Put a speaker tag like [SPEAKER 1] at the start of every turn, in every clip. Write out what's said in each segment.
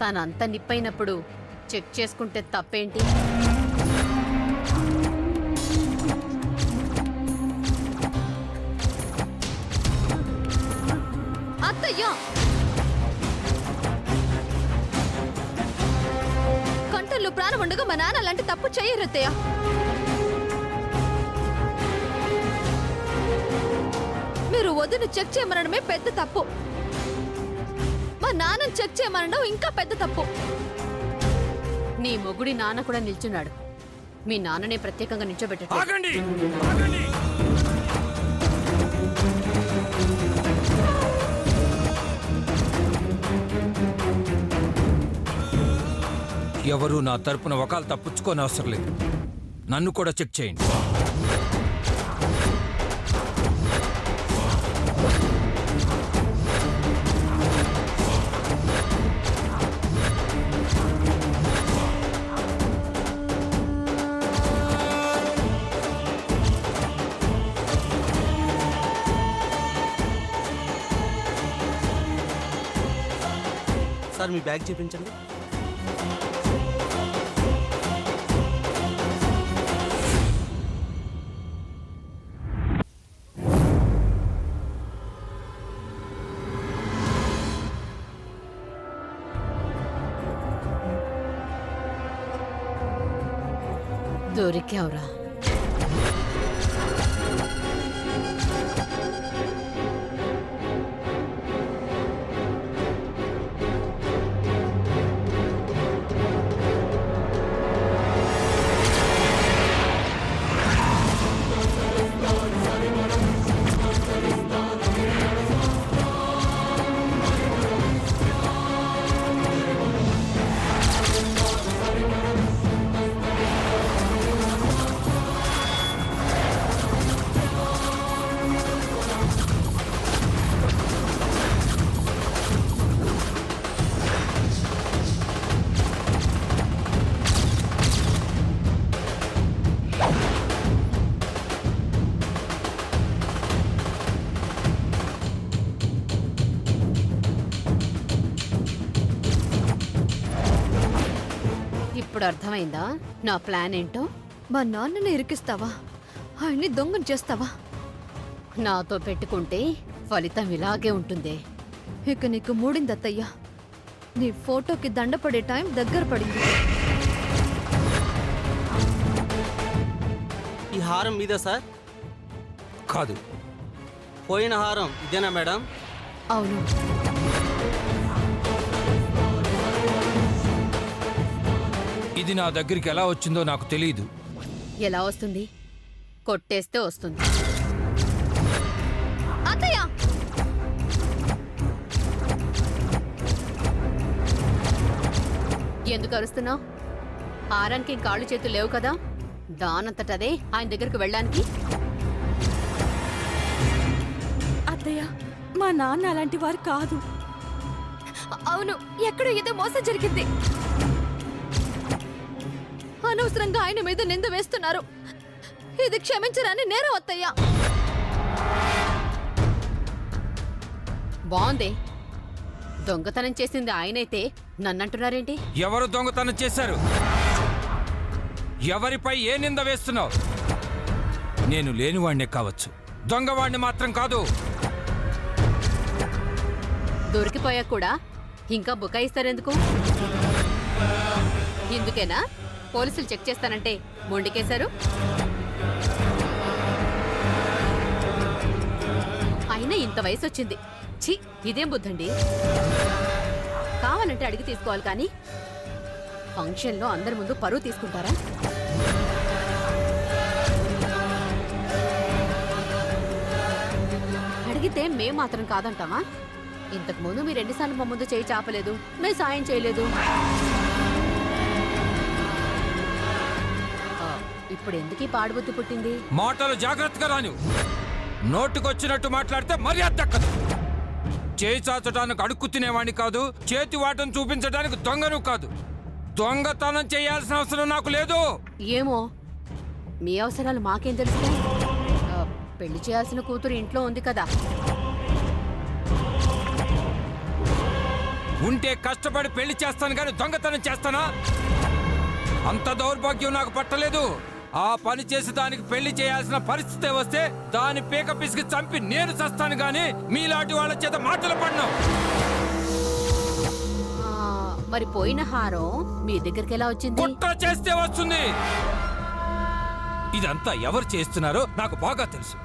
[SPEAKER 1] తనంత నిప్పైనప్పుడు చెక్ చేసుకుంటే తప్పేంటి?
[SPEAKER 2] అత్తయ్యా, కంటల్లో ప్రాణం ఉండగా మా నాన్న అలాంటి తప్పు చేయరు అత్తయ్య. మీరు వదిన చెక్ చేయమనడమే పెద్ద తప్పు. మా నాన్నని చెక్ చేయమనడం ఇంకా పెద్ద తప్పు.
[SPEAKER 1] నీ మొగుడి నాన్న కూడా నిల్చున్నాడు. మీ నాన్ననే ప్రత్యేకంగా నిల్చోబెట్టాడు.
[SPEAKER 3] ఆగండి, ఆగండి. ఎవరు నా తరపున వకాలు తప్పించుకోని అవసరం లేదు. నన్ను కూడా చెక్ చేయండి.
[SPEAKER 4] సార్ మీ బ్యాగ్ చూపించండి.
[SPEAKER 1] దొరికావురా. ఇప్పుడు అర్థమైందా నా ప్లాన్ ఏంటో?
[SPEAKER 2] మా నాన్నని ఇరికిస్తావా? ఆయన్ని దొంగను చేస్తావా?
[SPEAKER 1] నాతో పెట్టుకుంటే ఫలితం ఇలాగే ఉంటుంది.
[SPEAKER 2] ఇక నీకు మూడింది అత్తయ్యా. నీ ఫోటోకి దండపడే టైం దగ్గర పడింది.
[SPEAKER 4] ఈ హారం మీదే సార్?
[SPEAKER 3] కాదు.
[SPEAKER 4] పోయిన హారం ఇదేనా మేడం?
[SPEAKER 1] అవును.
[SPEAKER 3] ఇది నా దగ్గరికి ఎలా వచ్చిందో నాకు తెలియదు.
[SPEAKER 1] ఎలా వస్తుంది? కొట్టేస్తే వస్తుంది.
[SPEAKER 2] అత్తయ్య,
[SPEAKER 1] ఎందుకు అరుస్తున్నావు? హారానికి కాళ్ళు చేతులు లేవు కదా, దానంతటదే ఆయన దగ్గరకు వెళ్ళడానికి.
[SPEAKER 5] అత్తయ్య, మా నాన్న అలాంటి వారు కాదు.
[SPEAKER 2] అవును, ఎక్కడో ఏదో మోసం జరిగింది. అనవసరంగా ఆయన మీద నింద వేస్తున్నారు. ఇది క్షమించరాని నేరం అత్తయ్య.
[SPEAKER 1] బాగుంది. దొంగతనం చేసింది ఆయనైతే నన్నంటున్నారేంటి?
[SPEAKER 3] ఎవరు దొంగతనం చేశారు? ఎవరిపై ఏ నింద వేస్తున్నావు? నేను లేనివాణ్ణే కావచ్చు, దొంగవాణ్ణి మాత్రం కాదు.
[SPEAKER 1] దొరికిపోయా కూడా ఇంకా బుకాయిస్తారెందుకు? ఇందుకేనా పోలీసులు చెక్ చేస్తానంటే మొండికేశారు? అయినా ఇంత వయసు వచ్చింది. ఛీ, ఇదేం బుద్ధండి? కావాలంటే అడిగి తీసుకోవాలి కానీ ఫంక్షన్లో అందరి ముందు పరువు తీసుకుంటారా? అడిగితే మేం మాత్రం కాదంటామా? ఇంతకు ముందు మీరు ఎన్నిసార్లు మా ముందు చేయి చాపలేదు, మేము సాయం చేయలేదు. ఇప్పుడు ఎందుకు ఈ పాడుబుద్ధి పుట్టింది?
[SPEAKER 3] మాటలు జాగ్రత్తగా రాను. నోటుకొచ్చినట్టు మాట్లాడితే మర్యాద దక్కదు. చేయి చాచడానికి అడుక్కు తినేవాణ్ణి కాదు, చేతి వాటం చూపించడానికి దొంగను కాదు. దొంగతనం చేయాల్సిన అవసరం నాకు లేదు.
[SPEAKER 1] ఏమో, మీ అవసరాలు మాకేం తెలుస్తాయి? పెళ్లి చేయాల్సిన కూతురు ఇంట్లో ఉంది కదా.
[SPEAKER 3] ఉంటే కష్టపడి పెళ్లి చేస్తాను కానీ దొంగతనం చేస్తానా? అంత దౌర్భాగ్యం నాకు పట్టలేదు. ఆ పని చేసి దానికి పెళ్లి చేయాల్సిన పరిస్థితి వస్తే దాని పీక పిసికి చంపి నేను చస్తాను గాని మీలాంటి వాళ్ళ చేత మాటలు పడినావు.
[SPEAKER 1] మరి పోయిన హారం మీ దగ్గరికి ఎలా వచ్చింది?
[SPEAKER 3] కుట్ర చేస్తే వస్తుంది. ఇదంతా ఎవరు చేస్తున్నారో నాకు బాగా తెలుసు.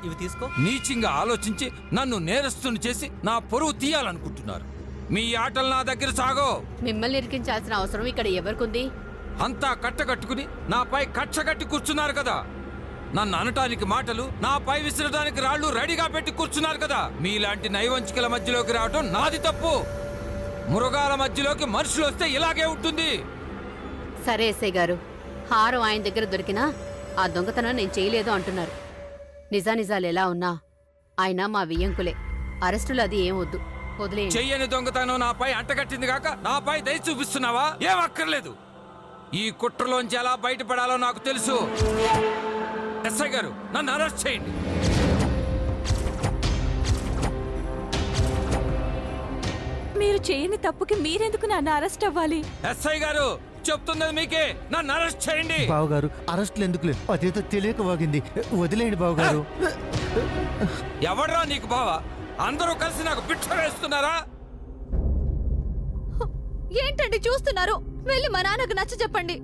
[SPEAKER 4] ఇవి తీసుకో.
[SPEAKER 3] నీచంగా ఆలోచించి నన్ను నేరస్తుని చేసి నా పరువు తీయాలనుకుంటున్నారు. మీ ఆటలు నా దగ్గర సాగో.
[SPEAKER 1] మిమ్మల్ని ఇరికించాల్సిన అవసరం ఇక్కడ ఎవరికుంది?
[SPEAKER 3] అంతా కట్టకట్టుకుని నాపై కట్టగట్టి కూర్చున్నారు కదా. నన్ను అనటానికి మాటలు, నాపై విసరడానికి రాళ్లు రెడీగా పెట్టి కూర్చున్నారు కదా. మీలాంటి నైవంచికల మధ్యలోకి రావటం నాది తప్పు. మృగాల మధ్యలోకి మనుషులు వస్తే ఇలాగే ఉంటుంది.
[SPEAKER 1] సరే ఎస్ఐ గారు, హారం ఆయన దగ్గర దొరికినా ఆ దొంగతనం నేను చేయలేదు అంటున్నారు. నిజానిజాలు ఎలా ఉన్నా ఆయన మా వియ్యంకులే. అరెస్టులు అది ఏం వద్దు, వదిలేయండి.
[SPEAKER 3] చెయ్యని దొంగతనం నాపై అంటగట్టింది కాక నాపై దయ చూపిస్తున్నావా? ఏం అక్కర్లేదు. ఈ కుట్రలోంచి ఎలా బయటపడాలో నాకు తెలుసు. ఎస్ఐ గారు, నన్ను అరెస్ట్ చేయండి.
[SPEAKER 5] మీరు చేయని తప్పుకి మీరెందుకు నన్ను అరెస్ట్ అవ్వాలి?
[SPEAKER 3] ఎస్ఐ గారు, చెప్తున్నది మీకే. నన్ను అరెస్ట్ చేయండి.
[SPEAKER 6] బావగారు అరెస్టులు ఎందుకులే, అదేదో తెలియక వాగింది, వదిలేయండి బావగారు.
[SPEAKER 3] ఎవడ్రా నీకు బావా? అందరూ కలిసి నాకు భిక్ష వేస్తున్నారా?
[SPEAKER 2] ఏంటండి చూస్తున్నారు? వెళ్ళి మా నాన్నకు నచ్చ చెప్పండి.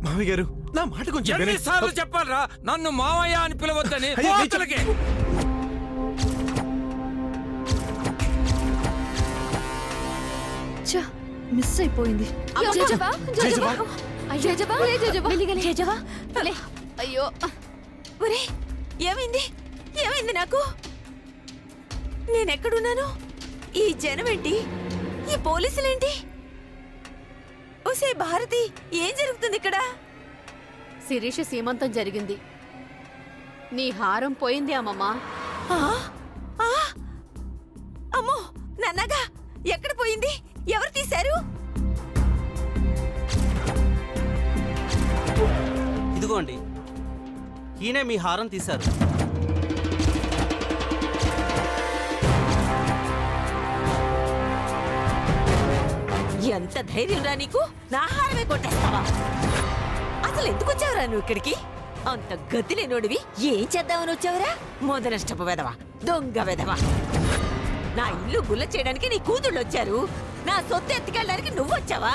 [SPEAKER 7] మామయ్య గారు నా మాట కొంచెం వినండి.
[SPEAKER 3] ఎన్నిసార్లు చెప్పాలరా నన్ను మావయ్య అని పిలవద్దని?
[SPEAKER 7] అయ్యో,
[SPEAKER 3] కోతలకి.
[SPEAKER 2] ఛ, మిస్ అయిపోయింది. జేజవ్వ, జేజవ్వ. జేజవ్వ, లే జేజవ్వ. లే.
[SPEAKER 1] అయ్యో,
[SPEAKER 5] ఒరే, ఏమైంది? ఏమైంది నాకు? నేనెక్కడున్నాను? ఈ జనమేంటి? ఈ పోలీసులేంటి? ఓసే భారతి, ఏం జరుగుతుంది ఇక్కడ?
[SPEAKER 1] శిరీష సీమంతం జరిగింది. నీ హారం పోయింది అమ్మమ్మా.
[SPEAKER 5] ఆ? ఆ? అమ్మో, నన్నగా ఎక్కడ పోయింది? ఎవరు తీశారు?
[SPEAKER 4] ఇదిగోండి, ఈయనే మీ హారం తీశారు.
[SPEAKER 5] ఎంత ధైర్యం రా నీకు? నా హారమే కొట్టేస్తావా? అసలు ఎందుకు వచ్చావురా నువ్వు ఇక్కడికి? అంత గతి లేనోడివి ఏం చేద్దామని వచ్చావురా? మొదనష్టపు వెదవా, దొంగ వెదవా. నా ఇల్లు గుల్ల చేయడానికి నీ కూతుళ్ళు వచ్చారు, నా సొత్తు ఎత్తుకెళ్ళడానికి నువ్వు వచ్చావా?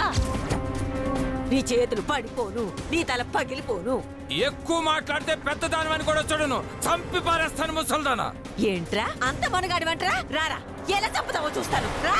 [SPEAKER 5] నీ చేతులు పడిపోను, నీ తల పగిలిపోను.
[SPEAKER 3] ఎక్కువ మాట్లాడితే పెద్దదానివని కూడా చూడను, చంపి పారేస్తాను ముసల్దానా.
[SPEAKER 5] ఏంట్రా అంత మనగాడివంటరా? రారా, ఎలా చంపుతావో చూస్తాను, రా.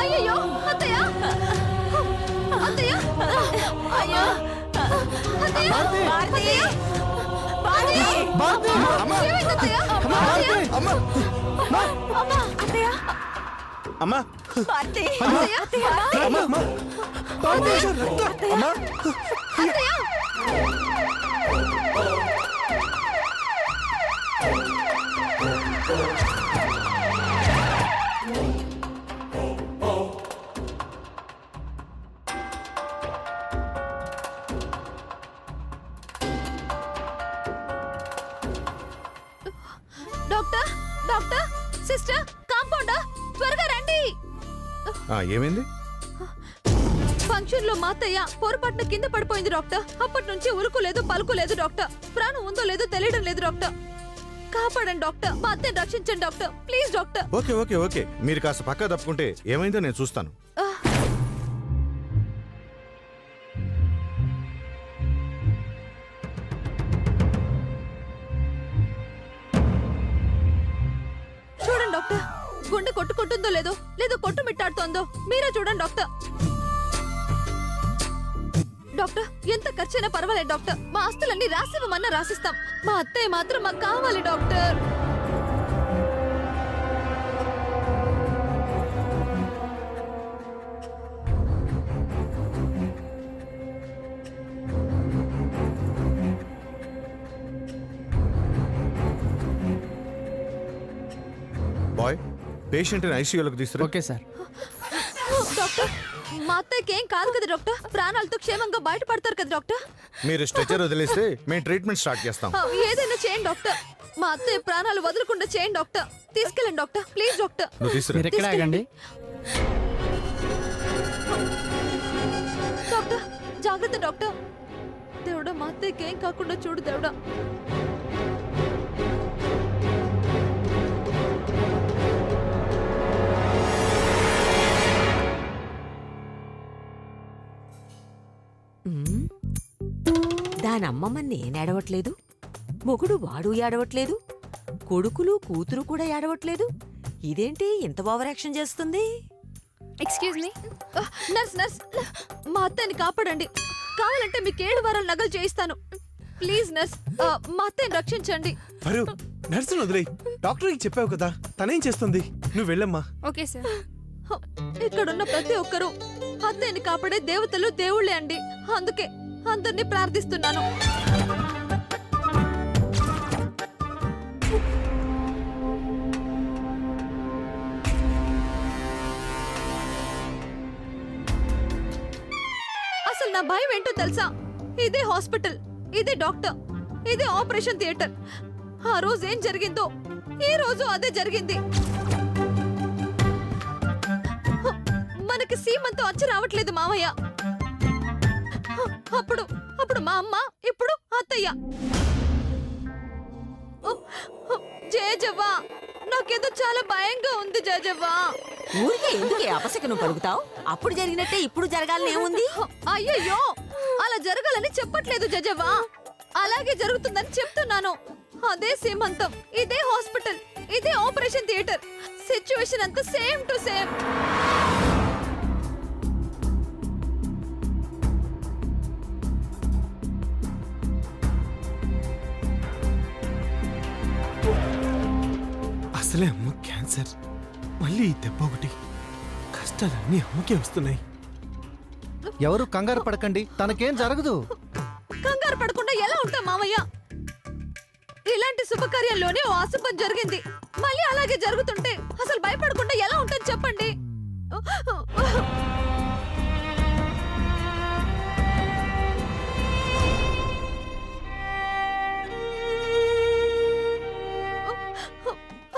[SPEAKER 2] అయ్యో అత్తయ్య, అత్తయ్య, అయ్యో అత్తయ్య, భారతి, భారతి, ఏమైంది అత్తయ్య? అమ్మా, అత్తయ్య,
[SPEAKER 7] అమ్మా
[SPEAKER 5] Bharathi,
[SPEAKER 2] doctor, doctor, sister, compounder, త్వరగా రండి.
[SPEAKER 7] ఏమైంది?
[SPEAKER 2] ఫంక్షన్ లో మా అత్తయ్య పొరపాటున కింద పడిపోయింది డాక్టర్. అప్పటి నుంచి ఉలుకు లేదు పలుకు లేదు డాక్టర్. ప్రాణం ఉందో లేదో తెలియడం లేదు డాక్టర్. కాపాడండి డాక్టర్, మా అత్తయ్య రక్షించండి doctor, please doctor.
[SPEAKER 7] Okay okay okay మీరు కాస్త పక్కా తప్పుకుంటే ఏమైందో నేను చూస్తాను.
[SPEAKER 2] చూడండి డాక్టర్, గుండె కొట్టుకుంటుందో లేదో లేదో కొట్టుమిట్టాడుతోందో మీరే చూడండి డాక్టర్. డాక్టర్, ఎంత ఖర్చైనా పర్వాలేదు డాక్టర్. మా ఆస్తులన్నీ రాసివ్వమన్నా రాసిస్తాం. మా అత్తయ్య మాత్రం మాకు కావాలి డాక్టర్.
[SPEAKER 7] బాయ్ పేషెంట్ని ఐసీయూలోకి తీసుకురా.
[SPEAKER 8] Okay sir.
[SPEAKER 2] డాక్టర్, మా అత్తయ్యకి ఏం కాదు కదా డాక్టర్. ప్రాణాలతో క్షేమంగా బయటపడతారు కదా డాక్టర్.
[SPEAKER 7] మీరు స్ట్రెచర్ వదిలేస్తే మేము ట్రీట్మెంట్ స్టార్ట్ చేస్తాం.
[SPEAKER 2] ఏదైనా చేయండి డాక్టర్. మా అత్తయ్య ప్రాణాలు వదలకుండా చేయండి డాక్టర్. తీసుకెళ్ళండి డాక్టర్, ప్లీజ్ డాక్టర్.
[SPEAKER 7] నువ్వు తీసుకురా.
[SPEAKER 8] మీరు ఎక్కడ ఆగండి.
[SPEAKER 2] డాక్టర్, జాగ్రత్త డాక్టర్. దేవుడా, మా అత్తయ్యకి ఏం కాకుండా చూడు దేవుడా.
[SPEAKER 5] దాని అమ్మమ్మ నేను ఏడవట్లేదు, మొగుడు వాడు ఏడవట్లేదు, కొడుకులు కూతురు కూడా ఏడవట్లేదు. ఇదేంటి ఇంత ఓవర్ యాక్షన్ చేస్తుంది?
[SPEAKER 2] Excuse me. నర్స్ నర్స్, మా అత్తయ్యని కాపాడండి. కావాలంటే మీకు 7 వారాల నగలు చేయిస్తాను. ప్లీజ్ నర్స్, మా అత్తయ్యని రక్షించండి.
[SPEAKER 7] అరు నర్సును వదిలేయ్. డాక్టర్కి చెప్పావు కదా, తనేం చేస్తుంది. నువ్వు వెళ్ళమ్మా.
[SPEAKER 2] Okay sir. ఇక్కడున్న ప్రతి ఒక్కరూ అత్తయ్యని కాపాడే దేవతలు దేవుళ్ళే అండి. అందుకే అందరినీ ప్రార్థిస్తున్నాను. అసలు నా భయం ఏంటో తెలుసా? ఇదే హాస్పిటల్, ఇదే డాక్టర్, ఇదే ఆపరేషన్ థియేటర్. ఆ రోజు ఏం జరిగిందో ఈ రోజు అదే జరిగింది. మనకి సీమంతో వచ్చి రావట్లేదు మామయ్య. అప్పుడు మా అమ్మ, ఇప్పుడు అత్తయ్య. జయజవ్వా, నాకేదో చాలా భయంగా ఉంది జయజవ్వా.
[SPEAKER 5] ఊరికే ఎందుకే అపశకనం పలుకుతావు? అప్పుడు జరిగినట్టే ఇప్పుడు జరగాలని ఏముంది?
[SPEAKER 2] అయ్యయ్యో, అలా జరగాలని చెప్పట్లేదు జయజవ్వా. అలాగే జరుగుతుందని చెప్తున్నాను. అదే సీమంతం, ఇదే హాస్పిటల్, ఇదే ఆపరేషన్ థియేటర్. సిచ్యువేషన్ అంతా సేమ్ టు సేమ్.
[SPEAKER 7] అసలే అమ్మ క్యాన్సర్, మళ్ళీ ఈ దెబ్బ ఒకటి. కష్టాలన్నీ అమ్మకే వస్తున్నాయి.
[SPEAKER 6] ఎవరు కంగారు పడకండి, తనకేం జరగదు.
[SPEAKER 2] కంగారు పడకుండా ఎలా ఉంటాం మామయ్య? ఇలాంటి శుభకార్యంలోనే ఓ అశుభం జరిగింది. మళ్ళీ అలాగే జరుగుతుంటే అసలు భయపడకుండా ఎలా ఉంటుంది చెప్పండి.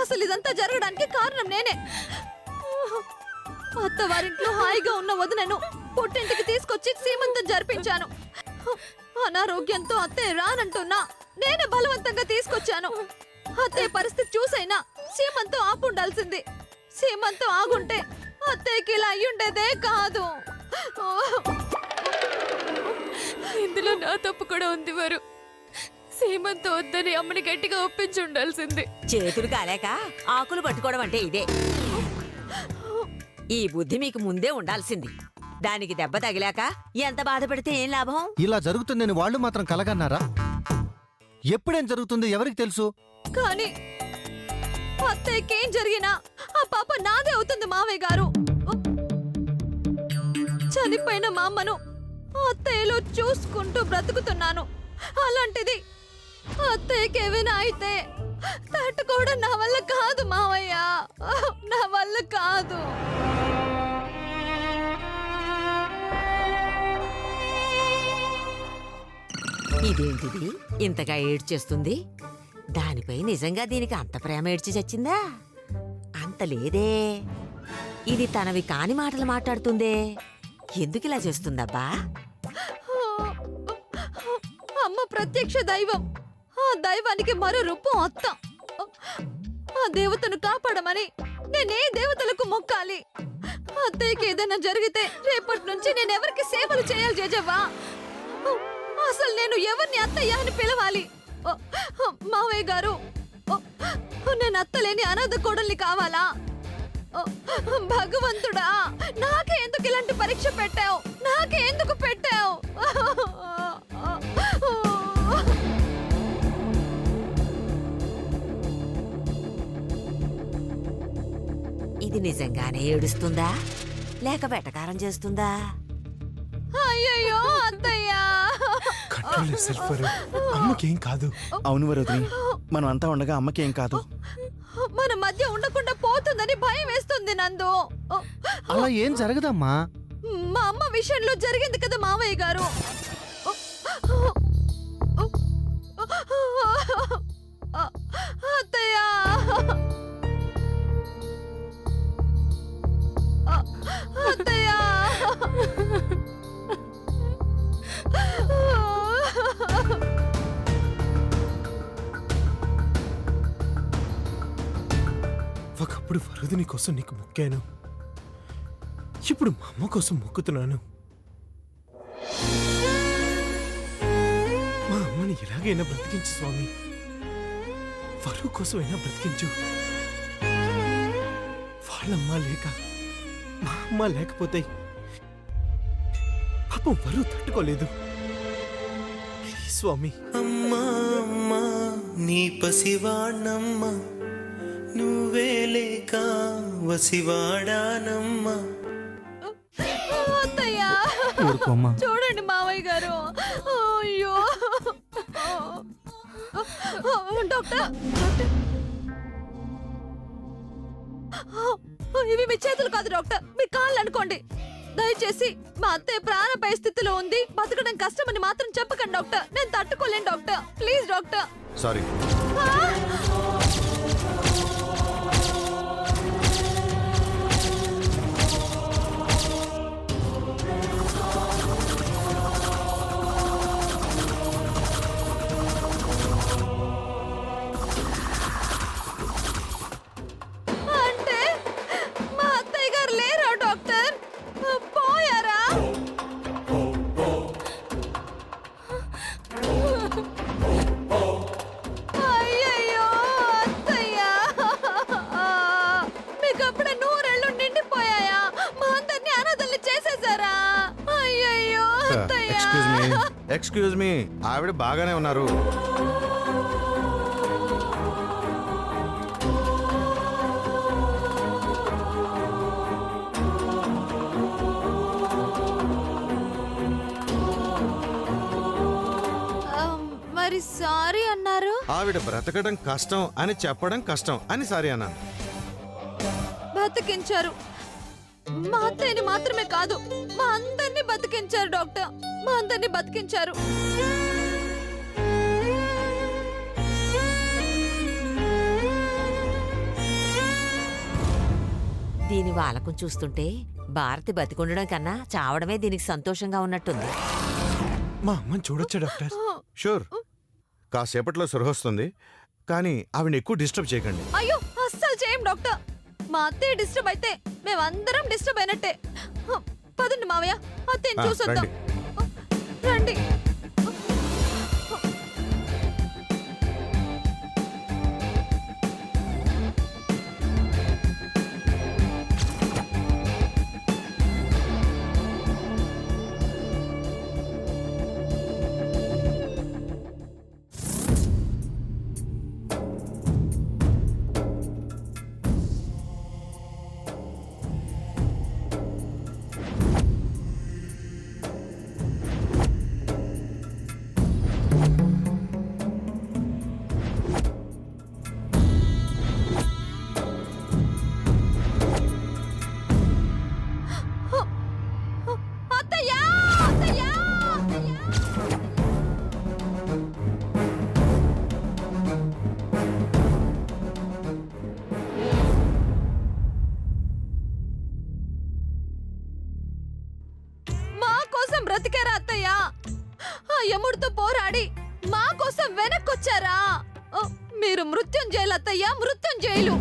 [SPEAKER 2] అసలు ఇదంతా జరగడానికి కారణం నేనే. అత్తవారింట్లో హాయిగా ఉన్న వదినను పుట్టింటికి తీసుకొచ్చి సీమంతం జరిపించాను. అనారోగ్యంతో అత్తయ్య రానంటున్నా నేనే బలవంతంగా తీసుకొచ్చాను. అత్తయ్య పరిస్థితి చూసైనా సీమంతం ఆపుండాల్సింది. సీమంతం ఆగుంటే అత్తయ్యకి ఇలా అయ్యుండేదే కాదు.
[SPEAKER 9] ఇందులో నా తప్పు కూడా ఉంది. వారు సీమంతో వద్దని అమ్మని గట్టిగా ఒప్పించి ఉండాల్సింది.
[SPEAKER 5] చేతులు కాలేక ఆకులు పట్టుకోవడం అంటే ఇదే. ఈ బుద్ధి మీకు ముందే ఉండాల్సింది. దానికి దెబ్బ తగిలాక ఎంత బాధపడితే ఏం లాభం?
[SPEAKER 6] ఇలా జరుగుతుందని వాళ్ళు మాత్రం కలగన్నారా? ఎప్పుడేం జరుగుతుంది ఎవరికి తెలుసు?
[SPEAKER 2] కానీ అత్తయ్యకేం జరిగినా ఆ పాప నాదే అవుతుంది మావయ్య గారు. చనిపోయిన మా అమ్మను అత్తయ్యలో చూసుకుంటూ బ్రతుకుతున్నాను. అలాంటిది అత్తయ్యకి ఏమైనా అయితే తట్టుకోవడం నా వల్ల కాదు మావయ్య, నా వల్ల కాదు.
[SPEAKER 5] ఇదేంటిది ఇంతగా ఏడ్చేస్తుంది? దానిపై నిజంగా దీనికి అంత ప్రేమ ఏడ్చి చచ్చిందా? అంత లేదే. ఇది తనవి కాని మాటలు మాట్లాడుతుందే. ఎందుకు ఇలా చేస్తుందబ్బా?
[SPEAKER 2] అమ్మ ప్రత్యక్ష దైవం. ఆ దైవానికి మరో రూపం అత్త. ఆ దేవతను కాపాడమని నేనే దేవతలకు మొక్కాలి. అత్తయ్యకి ఏదైనా జరిగితే రేపటి నుంచి నేను ఎవరికి సేవలు చేయాలి జేజవ్వా? అసలు నేను ఎవరిని అత్తయ్య అని పిలవాలి? మావయ్య గారు, నేను అత్తలేని అనాథ కోడల్ని కావాలా? భగవంతుడా, నాకే ఎందుకు ఇలాంటి పరీక్ష పెట్టావు? నాకే ఎందుకు పెట్టావు?
[SPEAKER 5] ఇది నిజంగానే ఏడుస్తుందా లేక వెటకారం చేస్తుందా?
[SPEAKER 2] అయ్యయ్యో అత్తయ్య,
[SPEAKER 7] కంట్రోల్ యువర్సెల్ఫ్ వరు. అమ్మకేం కాదు.
[SPEAKER 8] అవును వరుదిని, మనం అంతా ఉండగా అమ్మకేం కాదు.
[SPEAKER 2] మన మధ్య ఉండకుండా పోతుందని భయం వేస్తుంది నందు.
[SPEAKER 6] అలా ఏం జరగదమ్మా.
[SPEAKER 2] మా అమ్మ విషయంలో జరిగింది కదా మావయ్య గారు. అత్తయ్య, అత్తయ్య,
[SPEAKER 7] ఒకప్పుడు వరుదిని కోసం నీకు మొక్కాను, ఇప్పుడు మా అమ్మ కోసం మొక్కుతున్నాను. మా అమ్మని ఎలాగైనా బ్రతికించు స్వామి. వరు కోసమైనా బ్రతికించు. వాళ్ళమ్మ లేక మా అమ్మ లేకపోతే పాపం వరు తట్టుకోలేదు. ప్లీజ్ స్వామి.
[SPEAKER 10] అమ్మా అమ్మా నీ పసివాణమ్మ, నువ్వే లేక వసివాడానమ్మా.
[SPEAKER 2] అత్తయ్య,
[SPEAKER 6] ఊరుకోమ్మా.
[SPEAKER 2] చూడండి మావయ్య గారు. అయ్యో డాక్టర్, ఇవి మీ చేతులు కాదు డాక్టర్, మీ కాళ్ళు అనుకోండి. దయచేసి మా అత్తయ్య ప్రాణాపాయ స్థితిలో ఉంది, బతకడం కష్టమని మాత్రం చెప్పకండి డాక్టర్. నేను తట్టుకోలేను డాక్టర్, ప్లీజ్ డాక్టర్.
[SPEAKER 6] సారీ.
[SPEAKER 2] అంటే మా అత్తయ్య గారు లేరా డాక్టర్? పోయారా? అయ్యయ్యో అత్తయ్య, మీకు అప్పుడే 100 ఏళ్ళు నిండిపోయాయా? మా అందరినీ అనాథల్ని చేసేసారా? అయ్యయ్యో అత్తయ్య.
[SPEAKER 6] ఎక్స్క్యూజ్ మీ, ఆవిడ బాగానే ఉన్నారు.
[SPEAKER 2] మరి సారీ అన్నారు.
[SPEAKER 6] ఆవిడ బ్రతకడం కష్టం అని చెప్పడం కష్టం అని సారీ అన్నాను.
[SPEAKER 2] బతికించారు. మా అత్తయ్యని మాత్రమే కాదు, మా అందరినీ బతికించారు డాక్టర్. మా అందరినీ బతికించారు.
[SPEAKER 5] దీని వాలకం చూస్తుంటే భారతి బతికుండడం కన్నా చావడమే దీనికి సంతోషంగా ఉన్నట్టుంది.
[SPEAKER 7] మా అమ్మని చూడొచ్చా డాక్టర్?
[SPEAKER 6] షూర్, కాసేపట్లో సురహొస్తుంది, కానీ ఆవిడ ఎక్కువ డిస్టర్బ్ చేయకండి.
[SPEAKER 2] అయ్యో అస్సలు చేయం డాక్టర్. మా అత్తయ్య డిస్టర్బ్ అయితే మేమందరం డిస్టర్బ్ అయినట్టే. పదండి మావయ్య, అత్తయ్యని చూసొద్దాం. రండి. బ్రతికారా అత్తయ్య? ఆ యముడితో పోరాడి మా కోసం వెనక్కొచ్చారా? మీరు మృత్యుంజయులు అత్తయ్య, మృత్యుంజయులు.